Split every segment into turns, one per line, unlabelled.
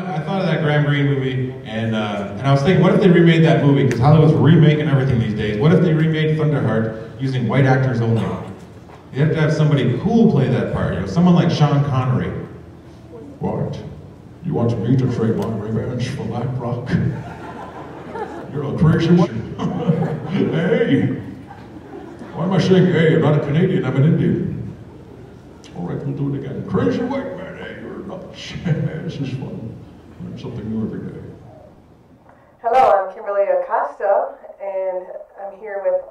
I thought of that Graham Greene movie, and I was thinking, what if they remade that movie? Because Hollywood's remaking everything these days. What if they remade Thunderheart using white actors only? You have to have somebody cool play that part. You know, someone like Sean Connery. What? You want me to trade my revenge for Black Rock? You're a crazy one. Hey! Why am I saying hey? I'm not a Canadian, I'm an Indian. All right, we'll do it again. Crazy white man, hey, you're nuts. This is fun. Learn something new every day.
Hello, I'm Kimberlie Acosta, and I'm here with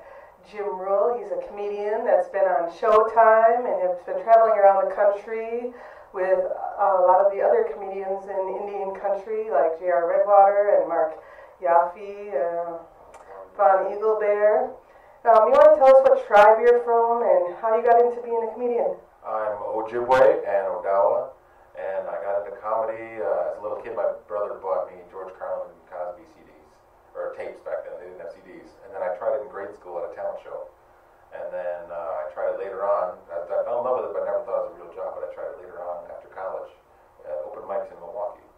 Jim Ruel. He's a comedian that's been on Showtime and has been traveling around the country with a lot of the other comedians in Indian country, like J.R. Redwater and Mark Yaffe, Von Eaglebear. You want to tell us what tribe you're from and how you got into being a comedian?
I'm Ojibwe and Odawa, and I got into comedy as a little kid. My brother bought me George Carlin and Cosby CDs, or tapes back then. They didn't have CDs. And then I tried it in grade school at a talent show. And then I tried it later on. I fell in love with it, but I never thought it was a real job. But I tried it later on after college at open mics in Milwaukee.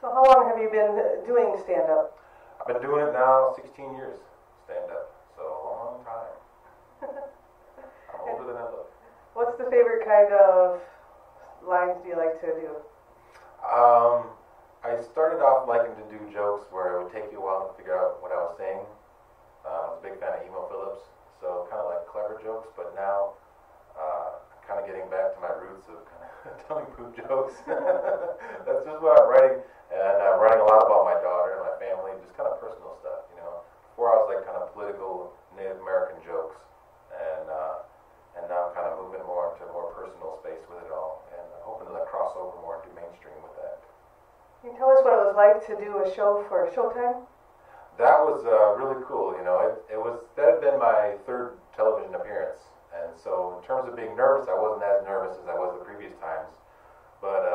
So how long have you been doing stand-up?
I've been doing it now 16 years, stand-up. So a long time. I'm older than I look.
What's the favorite kind of lines do you like to do?
I started off liking to do jokes where it would take you a while to figure out what I was saying. I was a big fan of Emo Phillips, so kind of like clever jokes, but now kind of getting back to my roots of kind of telling poop jokes. That's just what I'm writing, and I'm writing a lot about my daughter and my family, just kind of personal stuff, you know. Before I was like kind of political Native American jokes, and now I'm kind of moving more into a more personal space with it all, and hoping to like cross over more and do mainstream with that.
Can you tell us what it was like to do a show for Showtime?
That was really cool. You know, that had been my third television appearance, and so in terms of being nervous, I wasn't as nervous as I was the previous times. But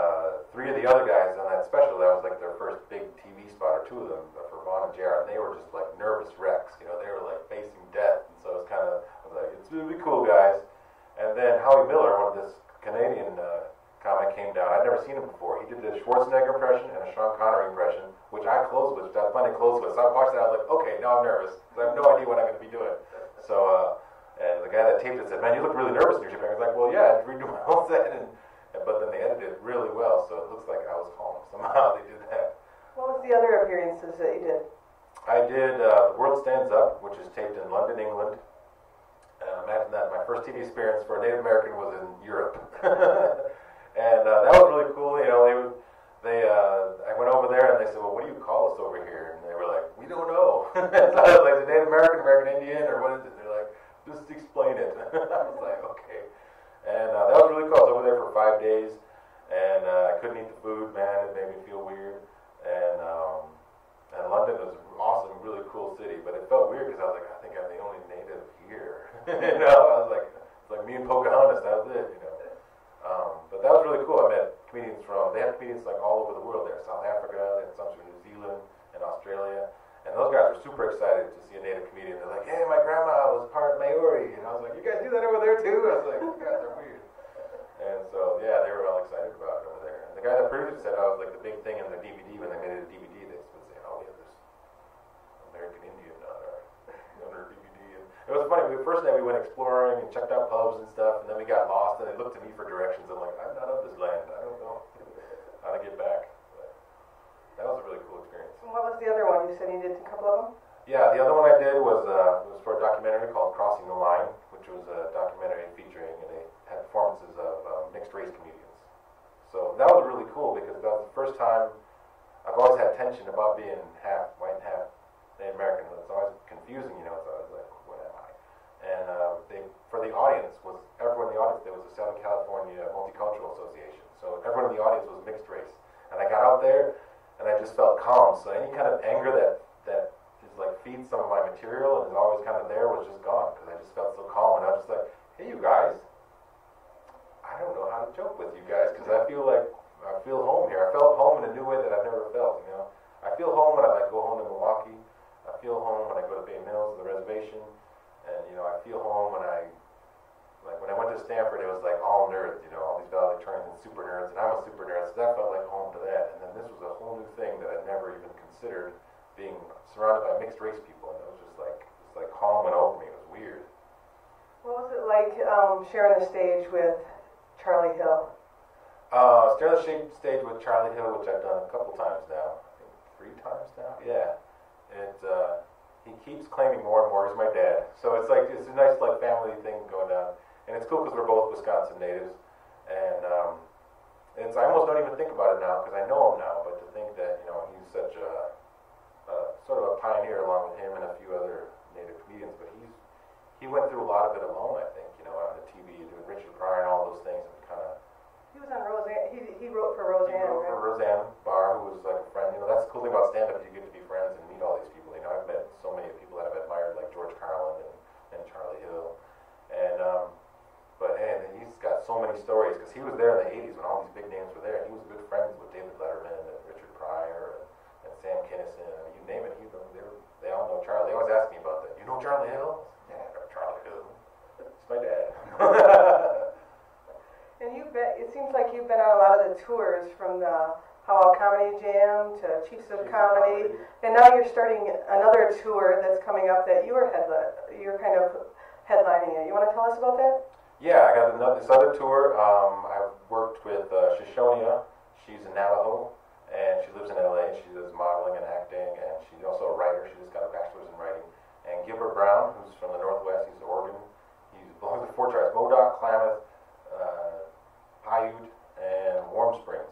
three of the other guys on that special, that was like their first big TV spot, or two of them, for Vaughn and JR, and they were just like nervous wrecks. You know, they were like facing death, and so it was kind of, I was like, it's really cool, guys. And then Howie Miller, one of this Canadian comic, came down. I'd never seen him before. He did the Schwarzenegger impression and a Sean Connery impression, which I closed with, which I had plenty of close with. So I watched that, I was like, okay, now I'm nervous, because I have no idea what I'm going to be doing. So, and the guy that taped it said, man, you look really nervous in your shipping. I was like, well, yeah, I had to redo my whole set, but then they edited it really well, so it looks like I was home. Somehow they did that.
What was the other appearances that you did?
I did The World Stands Up, which is taped in London, England. Imagine that, my first TV experience for a Native American was in Europe. And that was really cool. You know, I went over there and they said, well, what do you call us over here? And they were like, we don't know. So I was like, the Native American, American Indian, or what is it? They're like, just explain it. I was like, okay. And that was really cool. I was over there for 5 days, and I couldn't eat the food, man. It made me feel weird. And London was an awesome, really cool city, but it felt weird because I was like, I think I'm the only native here. You know, I was like, it's like me and Pocahontas, that was it, you know. But that was really cool. I met comedians they had comedians like all over the world there. South Africa, they had some from New Zealand and Australia. And those guys were super excited to see a native comedian. They're like, hey, my grandma was part Maori. And I was like, you guys do that over there too? I was like, you guys are weird. And so, yeah, they were all excited about it over there. And the guy that produced it said I was like the big thing in their DVD. When they made it a DVD, they would say, oh, we have this American Indian on our DVD. And it was funny. The first night we went exploring and checked out pubs and stuff, and then we got lost, and they looked at me for directions. I'm like, I'm not of this land. I don't know how to get back. But that was a really cool experience.
And what was the other one? You said you did a couple of them?
Yeah, the other one I did was for a documentary called Crossing the Line, which was a documentary featuring, and they had performances of mixed race comedians. So that was really cool because that was the first time. I've always had tension about being half white and half Native American. It's always confusing, you know. It's always like, what am I? And for the audience, everyone in the audience, there was a Southern California Multicultural Association. So everyone in the audience was mixed race. And I got out there, and I just felt calm. So any kind of anger that is like feeds some of my material and is always kind of there was just gone because I just felt so calm. And I was just like, hey, you guys, I don't know how to joke with you guys because I feel home here. I felt home in a new way that I've never felt, you know. I feel home when I go home to Milwaukee. I feel home when I go to Bay Mills, the reservation. And, you know, I feel home when I went to Stanford, it was like all nerds, you know, all these valedictorians and super nerds, and I'm a super nerd, so that felt like home to that. And then this was a whole considered being surrounded by mixed race people, and it was just like it's like calm went over me. It was weird.
What was it like sharing the stage with Charlie Hill?
Sharing the stage with Charlie Hill, which I've done a couple times now. I think 3 times now. Yeah. He keeps claiming more and more. He's my dad, so it's like it's a nice like family thing going down, and it's cool because we're both Wisconsin natives, and I almost don't even think about it now because I know him now. But to think that he's such a sort of a pioneer along with him and a few other native comedians, but he went through a lot of it alone. I think on the TV, doing Richard Pryor and all those things, and kind of.
He was on Roseanne. He wrote for Roseanne.
He wrote for Roseanne Barr, who was like a friend. That's the cool thing about stand-up. You get to be friends and meet all these people. I've met so many people that I've admired, like George Carlin and Charlie Hill. And but he's got so many stories because he was there in the '80s when all these big names were there. He was good friends with David Letterman and Richard Pryor and Sam Kinison. I mean, you name it, they all know Charlie. They always ask me about that. You know Charlie Hill? Yeah, I know Charlie Hill. It's my dad.
And it seems like you've been on a lot of the tours from the How Comedy Jam to Chiefs of Comedy, and now you're starting another tour that's coming up that you're kind of headlining it. You want to tell us about that?
Yeah, I got this other tour. I've worked with Shoshonia. She's a Navajo, and she lives in LA. She does modeling and acting, and she's also a writer. She just got a bachelor's in writing. And Gilbert Brown, who's from the Northwest, he's Oregon. He belongs to 4 tribes: Modoc, Klamath, Paiute, and Warm Springs.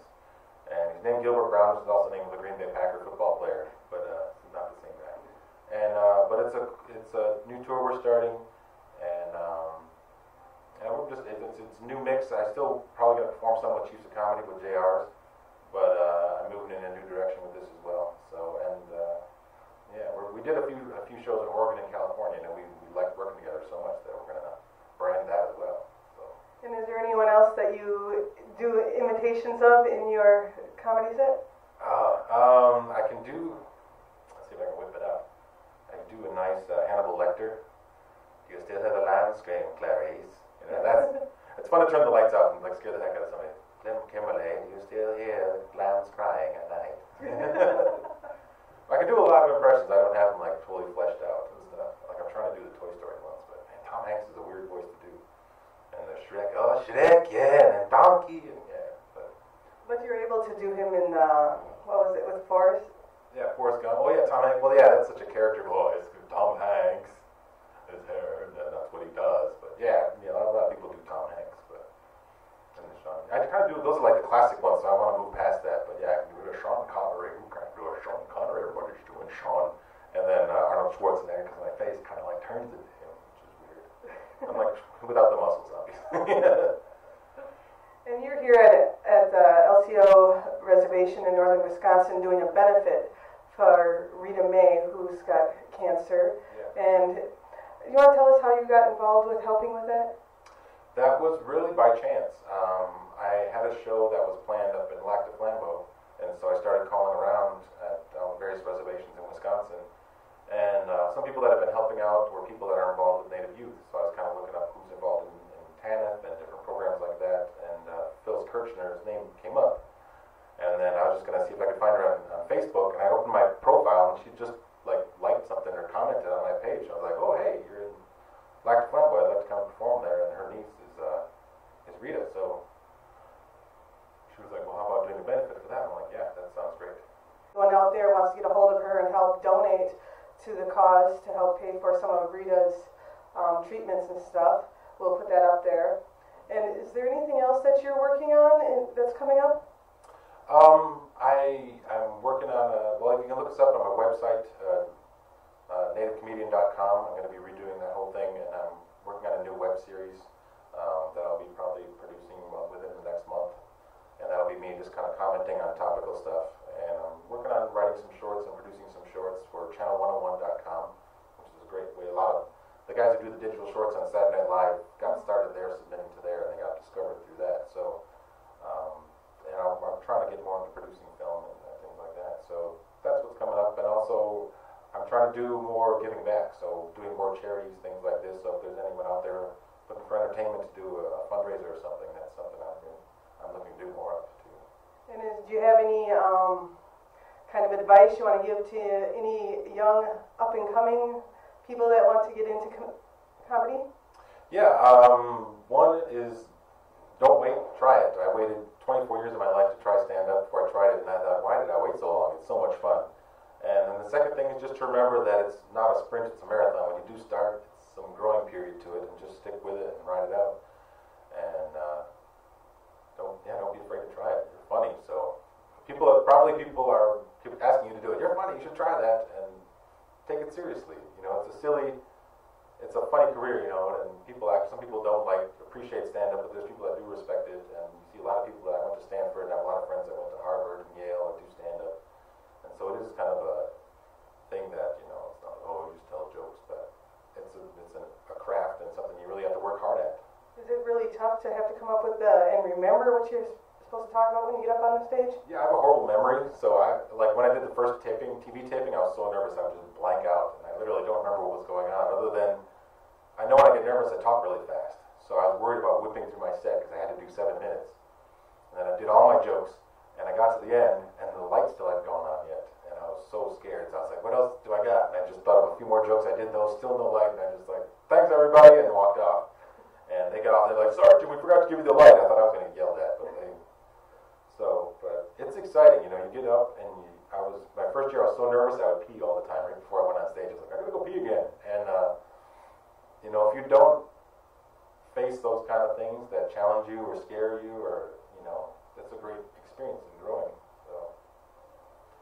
And his name Gilbert Brown, which is also the name of a Green Bay Packer football player, but he's not the same guy. And but it's a new tour we're starting, and we're just it's a new mix. I still probably gonna perform some with Chiefs of Comedy with JR's, but I'm moving in a new direction with this as well. So we did a few shows in Oregon and California, and we liked working together so much that we're gonna brand that as well.
And is there anyone else that you do imitations of in your comedy set?
I can do. Let's see if I can whip it out. I can do a nice Hannibal Lecter. You still have a line scream, Clarice. It's fun to turn the lights off and like scare the heck out of somebody. Kimberlie, you still hear lambs crying at night. I can do a lot of impressions. I don't have them like fully fleshed out and stuff. Like I'm trying to do the Toy Story ones, but man, Tom Hanks is a weird voice to do. And the Shrek, yeah, and Donkey, and yeah.
But you're able to do him in what was it with Forrest?
Yeah, Forrest Gump. Oh yeah, Tom Hanks. Well, yeah, that's such a character voice. Tom Hanks, his hair, and that's what he does. But yeah, a lot of people do Tom Hanks, but I kind of do those are like the classic ones, so I want to move past that. But yeah, I can do a Sean Connery. Who can't do a Sean Connery? Everybody's doing Sean, and then Arnold Schwarzenegger because my face kind of like turns into him, which is weird. I'm like without the muscles, obviously.
And you're here at the LCO reservation in northern Wisconsin doing a benefit for Rita Mae, who's got cancer.
Yeah.
And you want to tell us how you got involved with helping with that?
That was really by chance. I had a show that was planned up in Lac du Flambeau, and so I started calling around at various reservations in Wisconsin. And some people that have been helping out were people that are involved with Native youth. So I was kind of looking up who's involved in TANF and different programs like that. And Phyllis Kirchner's name came up. And then I was just going to see if I could find her on Facebook. And I opened my profile, and she just liked something or commented on my page. I was like, oh, hey, you're in Lac du Flambeau. I'd like to come and perform there. And her niece is Rita. So she was like, well, how about doing a benefit for that? I'm like, yeah, that sounds great.
Anyone out there wants to get a hold of her and help donate to the cause to help pay for some of Rita's treatments and stuff, we'll put that up there. And is there anything else that you're working on that's coming up? I'm working on well, you can look us up on my website, nativecomedian.com. I'm going to be redoing that whole thing, and I'm working on a new web series that I'll be probably producing within the next month. And that'll be me just kind of commenting on topical stuff. And I'm working on writing some shorts and producing some shorts for channel101.com, which is a great way. A lot of the guys who do the digital shorts on Saturday Night Live got started there, submitting to there, and they got discovered through that. So, I'm trying to get more into producing film and things like that. So that's what's coming up. And also, I'm trying to do more giving back. So doing more charities, things like this. So if there's anyone out there looking for entertainment to do a fundraiser or something, that's something I'm looking to do more of too. And do you have any kind of advice you want to give to any young, up-and-coming people that want to get into comedy?
Yeah, one is don't wait, try it. I waited 24 years of my life to try stand-up before I tried it, and I thought, why did I wait so long? It's so much fun. And then the second thing is just to remember that it's not a sprint, it's a marathon. When you do start, it's some growing period to it, and just stick with it and ride it out. And don't be afraid to try it. You're funny, so people are asking you to do it. You're funny, you should try that, and take it seriously. You know, it's a funny career, you know, and some people don't appreciate stand-up, but there's people that do respect it, and you see a lot of people that I went to Stanford, and I have a lot of friends that went to Harvard and Yale and do stand-up, and so it is kind of a thing that, you know, it's not, oh, you just tell jokes, but it's a craft and something you really have to work hard at.
Is it really tough to have to come up with and remember what you're supposed to talk about when you get up on the stage?
Yeah, I have a horrible memory, so when I did the first TV taping, I was so nervous I would just blank out, and I literally don't remember what was going on, other than I know when I get nervous I talk really fast, so I was worried about whipping through my set because I had to do 7 minutes, and then I did all my jokes, and I got to the end, and the light still hadn't gone on yet, and I was so scared, so I was like, what else do I got? And I just thought of a few more jokes, I did those, still no light, and I just like, thanks everybody, and walked off. And they got off, they're like, sorry Jim, we forgot to give you the light. I thought I was going to get yelled at, but it's exciting, you know, you get up, and my first year I was so nervous I would pee all the time right before I went on stage. I was like, I'm going to go pee again. And, you know, if you don't face those kind of things that challenge you or scare you, or, you know, that's a great experience in growing. So,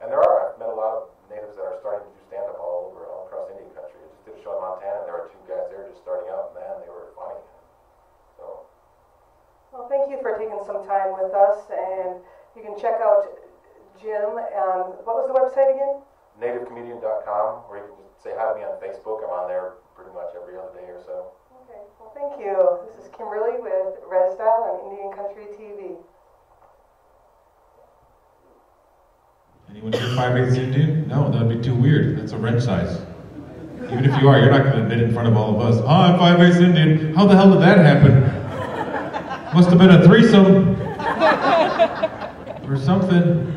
and I've met a lot of natives that are starting to do stand-up all across Indian country. I just did a show in Montana, and there were 2 guys there just starting out, and man, they were funny. So.
Well, thank you for taking some time with us, and you can check out Jim on, what was the website again?
NativeComedian.com, or you can just say hi to me on Facebook. I'm on there pretty much every other day or so.
Okay, well thank you. This is Kimberlie with RezStyle on IndianCountryTV.
Anyone here 5/8 Indian? No, that would be too weird. That's a wrench size. Even if you are, you're not going to admit in front of all of us, I'm 5/8 Indian. How the hell did that happen? Must have been a threesome. Or something.